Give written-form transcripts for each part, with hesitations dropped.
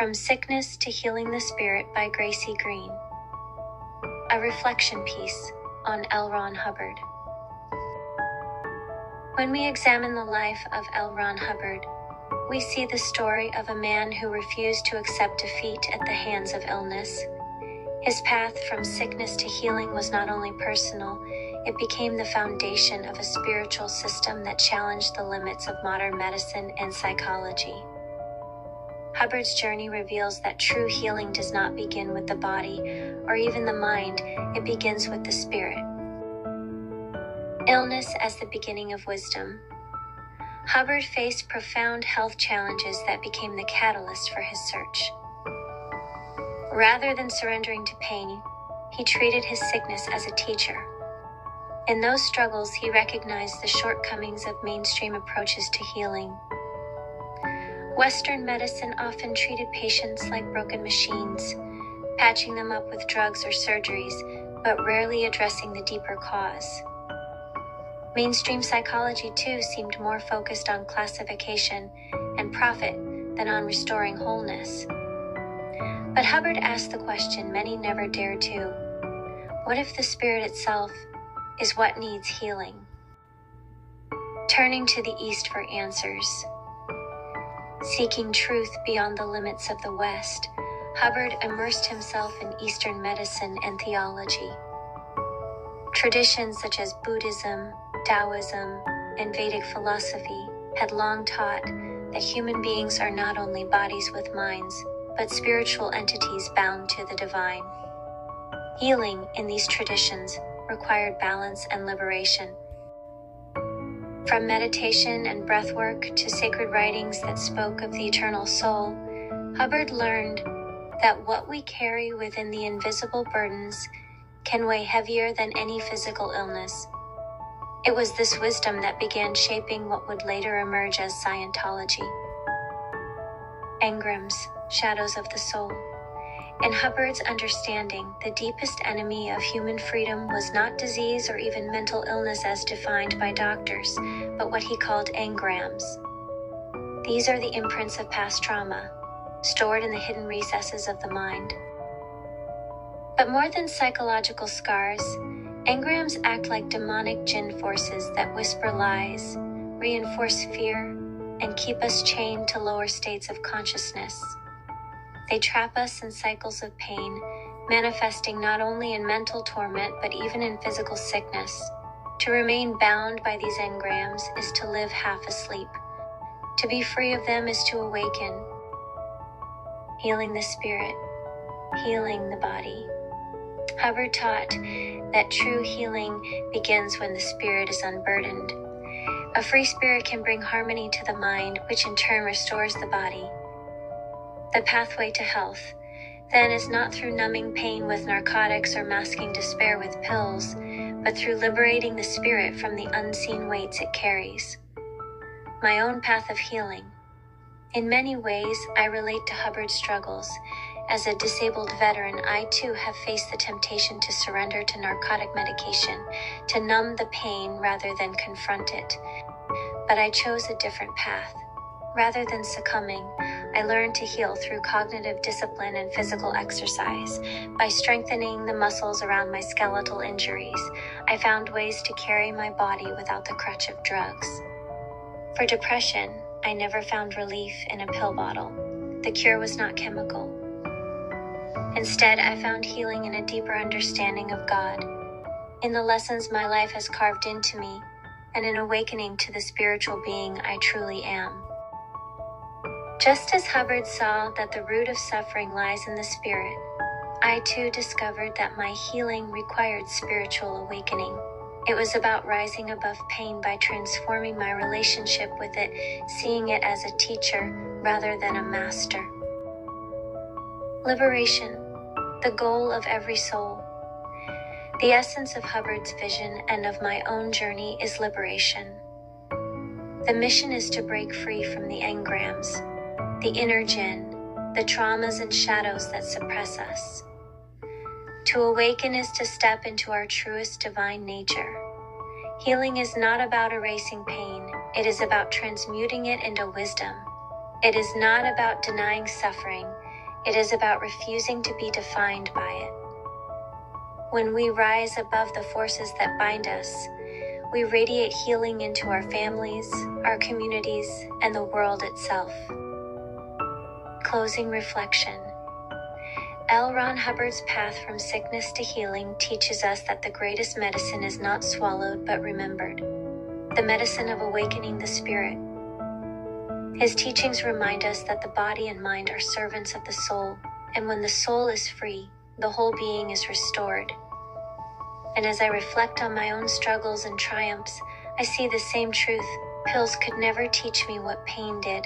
From Sickness to Healing the Spirit by Graycie. A reflection piece on L. Ron Hubbard. When we examine the life of L. Ron Hubbard, we see the story of a man who refused to accept defeat at the hands of illness. His path from sickness to healing was not only personal, it became the foundation of a spiritual system that challenged the limits of modern medicine and psychology. Hubbard's journey reveals that true healing does not begin with the body or even the mind, it begins with the spirit. Illness as the beginning of wisdom. Hubbard faced profound health challenges that became the catalyst for his search. Rather than surrendering to pain, he treated his sickness as a teacher. In those struggles, he recognized the shortcomings of mainstream approaches to healing. Western medicine often treated patients like broken machines, patching them up with drugs or surgeries, but rarely addressing the deeper cause. Mainstream psychology, too, seemed more focused on classification and profit than on restoring wholeness. But Hubbard asked the question many never dared to: what if the spirit itself is what needs healing? Turning to the East for answers. Seeking truth beyond the limits of the West, Hubbard immersed himself in Eastern medicine and theology. Traditions such as Buddhism, Taoism, and Vedic philosophy had long taught that human beings are not only bodies with minds, but spiritual entities bound to the divine. Healing in these traditions required balance and liberation. From meditation and breathwork to sacred writings that spoke of the eternal soul, Hubbard learned that what we carry within the invisible burdens can weigh heavier than any physical illness. It was this wisdom that began shaping what would later emerge as Scientology. Engrams, Shadows of the Soul. In Hubbard's understanding, the deepest enemy of human freedom was not disease or even mental illness as defined by doctors, but what he called engrams. These are the imprints of past trauma, stored in the hidden recesses of the mind. But more than psychological scars, engrams act like demonic jinn forces that whisper lies, reinforce fear, and keep us chained to lower states of consciousness. They trap us in cycles of pain, manifesting not only in mental torment but even in physical sickness. To remain bound by these engrams is to live half asleep. To be free of them is to awaken. Healing the spirit, healing the body. Hubbard taught that true healing begins when the spirit is unburdened. A free spirit can bring harmony to the mind, which in turn restores the body. The pathway to health, then, is not through numbing pain with narcotics or masking despair with pills, but through liberating the spirit from the unseen weights it carries. My own path of healing. In many ways, I relate to Hubbard's struggles. As a disabled veteran, I too have faced the temptation to surrender to narcotic medication, to numb the pain rather than confront it. But I chose a different path. Rather than succumbing, I learned to heal through cognitive discipline and physical exercise. By strengthening the muscles around my skeletal injuries, I found ways to carry my body without the crutch of drugs. For depression, I never found relief in a pill bottle. The cure was not chemical. Instead, I found healing in a deeper understanding of God, in the lessons my life has carved into me, and an awakening to the spiritual being I truly am. Just as Hubbard saw that the root of suffering lies in the spirit, I too discovered that my healing required spiritual awakening. It was about rising above pain by transforming my relationship with it, seeing it as a teacher rather than a master. Liberation, the goal of every soul. The essence of Hubbard's vision and of my own journey is liberation. The mission is to break free from the engrams, the inner jinn, the traumas and shadows that suppress us. To awaken is to step into our truest divine nature. Healing is not about erasing pain, it is about transmuting it into wisdom. It is not about denying suffering, It is about refusing to be defined by it. When we rise above the forces that bind us, we radiate healing into our families, our communities, and the world itself. Closing reflection. L. Ron Hubbard's path from sickness to healing teaches us that the greatest medicine is not swallowed but remembered, the medicine of awakening the spirit. His teachings remind us that the body and mind are servants of the soul, and when the soul is free, the whole being is restored. And as I reflect on my own struggles and triumphs, I see the same truth. Pills could never teach me what pain did.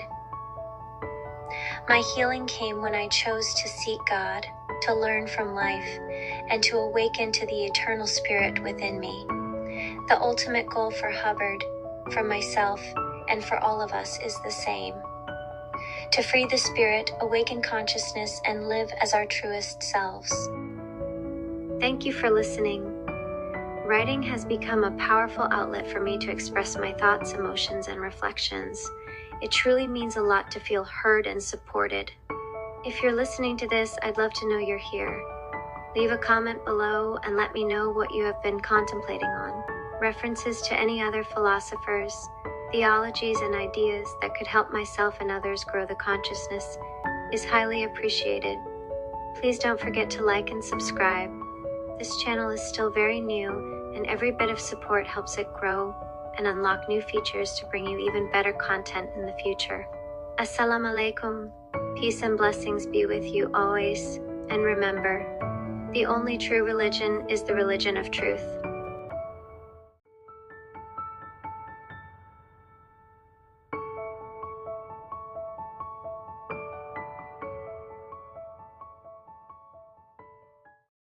My healing came when I chose to seek God, to learn from life, and to awaken to the eternal spirit within me. The ultimate goal for Hubbard, for myself, and for all of us is the same: to free the spirit, awaken consciousness, and live as our truest selves. Thank you for listening. Writing has become a powerful outlet for me to express my thoughts, emotions, and reflections. It truly means a lot to feel heard and supported. If you're listening to this, I'd love to know you're here. Leave a comment below and let me know what you have been contemplating on. References to any other philosophers, theologies, and ideas that could help myself and others grow the consciousness is highly appreciated. Please don't forget to like and subscribe. This channel is still very new, and every bit of support helps it grow and unlock new features to bring you even better content in the future. Assalamu alaikum. Peace and blessings be with you always. And remember, the only true religion is the religion of truth.